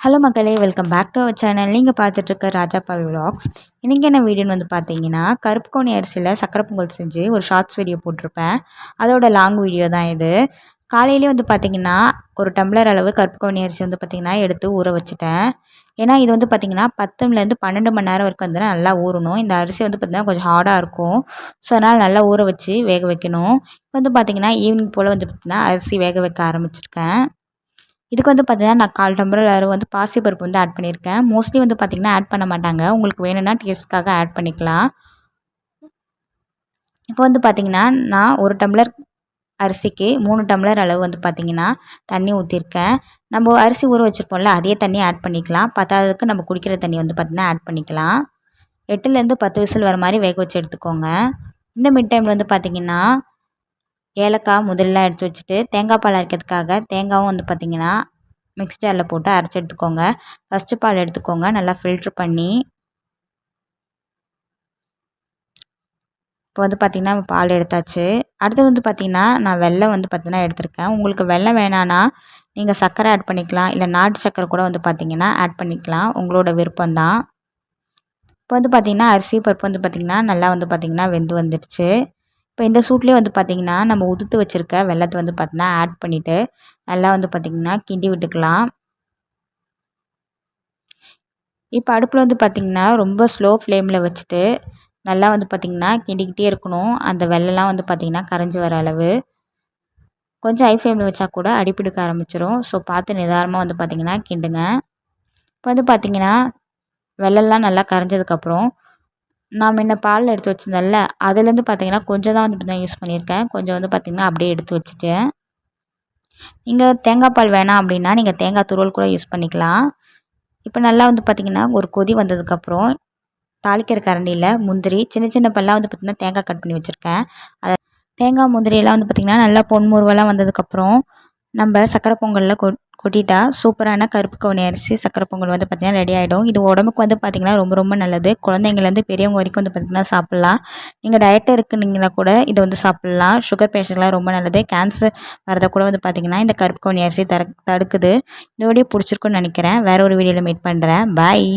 Hello மக்களே, welcome back to our channel. நீங்கள் பார்த்துட்ருக்க ராஜாப்பாவி விலாக்ஸ். இன்றைக்கி என்ன வீடியோன்னு பார்த்தீங்கன்னா, கருப்பு கவுனி அரிசியில் சக்கரை பொங்கல் செஞ்சு ஒரு ஷார்ட்ஸ் வீடியோ போட்டிருப்பேன். அதோட லாங் வீடியோ தான் இது. காலையிலே பார்த்தீங்கன்னா ஒரு டம்ளர் அளவு கருப்பு கவுனி அரிசி பார்த்தீங்கன்னா எடுத்து ஊற வச்சுட்டேன். ஏன்னா இது பார்த்தீங்கன்னா 10லேருந்து 12 மணி நேரம் வரைக்கும் நல்லா ஊறணும். இந்த அரிசி பார்த்தீங்கன்னா கொஞ்சம் ஹார்டாக இருக்கும். ஸோ அதனால் நல்லா ஊற வச்சு வேக வைக்கணும். இப்போ பார்த்தீங்கன்னா ஈவினிங் போல் பார்த்தீங்கன்னா அரிசி வேக வைக்க ஆரம்பிச்சிருக்கேன். இதுக்கு பார்த்தீங்கன்னா நான் 1/4 டம்ளர் அளவு பாசிப்பருப்பு ஆட் பண்ணியிருக்கேன். மோஸ்ட்லி பார்த்தீங்கன்னா ஆட் பண்ண மாட்டாங்க. உங்களுக்கு வேணும்னா டேஸ்ட்காக ஆட் பண்ணிக்கலாம். இப்போ பார்த்தீங்கன்னா நான் 1 டம்ளர் அரிசிக்கு 3 டம்ளர் அளவு பார்த்தீங்கன்னா தண்ணி ஊற்றிருக்கேன். நம்ம அரிசி ஊற வச்சுருப்போம்ல, அதே தண்ணி ஆட் பண்ணிக்கலாம். பத்தாததுக்கு நம்ம குடிக்கிற தண்ணி பார்த்தீங்கன்னா ஆட் பண்ணிக்கலாம். 8லேருந்து 10 விசில் வர மாதிரி வேக வச்சு எடுத்துக்கோங்க. இந்த மிட் டைமில் பார்த்தீங்கன்னா ஏலக்காய் முதல்ல எடுத்து வச்சுட்டு தேங்காய் பால் அரைக்கிறதுக்காக தேங்காயும் பார்த்தீங்கன்னா மிக்ஸ் ஜாரில் போட்டு அரைச்சி எடுத்துக்கோங்க. ஃபஸ்ட்டு பால் எடுத்துக்கோங்க, நல்லா ஃபில்ட்ரு பண்ணி. இப்போ பார்த்தீங்கன்னா பால் எடுத்தாச்சு. அடுத்து பார்த்தீங்கன்னா நான் வெல்லம் பார்த்தீங்கன்னா எடுத்திருக்கேன். உங்களுக்கு வெல்லம் வேணான்னா நீங்கள் சர்க்கரை ஆட் பண்ணிக்கலாம், இல்லை நாட்டு சர்க்கரை கூட பார்த்தீங்கன்னா ஆட் பண்ணிக்கலாம். உங்களோட விருப்பம்தான். இப்போ பார்த்தீங்கன்னா அரிசி பருப்பு பார்த்தீங்கன்னா நல்லா பார்த்தீங்கன்னா வெந்து வந்துடுச்சு. இப்போ இந்த சூட்லேயே பார்த்தீங்கன்னா நம்ம உதுத்து வச்சுருக்க வெல்லத்தை பார்த்தீங்கன்னா ஆட் பண்ணிவிட்டு நல்லா பார்த்தீங்கன்னா கிண்டி விட்டுக்கலாம். இப்போ அடுப்பில் பார்த்தீங்கன்னா ரொம்ப ஸ்லோ ஃப்ளேமில் வச்சுட்டு நல்லா பார்த்தீங்கன்னா கிண்டிக்கிட்டே இருக்கணும். அந்த வெல்லம்லாம் பார்த்தீங்கன்னா கரைஞ்சி வர அளவு. கொஞ்சம் ஹை ஃப்ளேமில் வச்சா கூட அடிப்பிடிக்க ஆரம்பிச்சிடும். ஸோ பார்த்து நிதானமாக பார்த்தீங்கன்னா கிண்டுங்க. இப்போ பார்த்தீங்கன்னா வெல்லம்லாம் நல்லா கரைஞ்சதுக்கப்புறம் நான் முன்ன பால் எடுத்து வச்சிருந்தேன்ல, அதுலேருந்து பார்த்தீங்கன்னா கொஞ்சம் தான் பார்த்தீங்கன்னா யூஸ் பண்ணியிருக்கேன். கொஞ்சம் பார்த்தீங்கன்னா அப்படியே எடுத்து வச்சுட்டேன். நீங்கள் தேங்காய் பால் வேணாம் அப்படின்னா நீங்கள் தேங்காய் துருவல் கூட யூஸ் பண்ணிக்கலாம். இப்போ நல்லா பார்த்தீங்கன்னா ஒரு கொதி வந்ததுக்கப்புறம் தாளிக்கிற கரண்டியில் முந்திரி சின்ன சின்ன பல்லாக பார்த்தீங்கன்னா தேங்காய் கட் பண்ணி வச்சுருக்கேன். அதை தேங்காய் முந்திரியெல்லாம் பார்த்தீங்கன்னா நல்லா பொன்முருவெல்லாம் வந்ததுக்கப்புறம் நம்ம சக்கரை பொங்கலில் கொட்டிட்டா சூப்பரான கருப்பு கவுனி அரிசி சக்கரை பொங்கல் பார்த்திங்கன்னா ரெடி ஆகிடும். இது உடம்புக்கு பார்த்திங்கன்னா ரொம்ப ரொம்ப நல்லது. குழந்தைங்கள்லேருந்து பெரியவங்க வரைக்கும் பார்த்திங்கன்னா சாப்பிட்லாம். நீங்கள் டயட்டில் இருக்குனீங்கன்னா கூட இதை சாப்பிட்லாம். சுகர் பேஷண்ட்லாம் ரொம்ப நல்லது. கேன்சர் வரதை கூட பார்த்திங்கன்னா இந்த கருப்பு கவுனி அரிசி தடுக்குது. இந்த வீடியோ பிடிச்சிருக்குன்னு நினைக்கிறேன். வேறு ஒரு வீடியோவில் மீட் பண்ணுறேன். பாய்.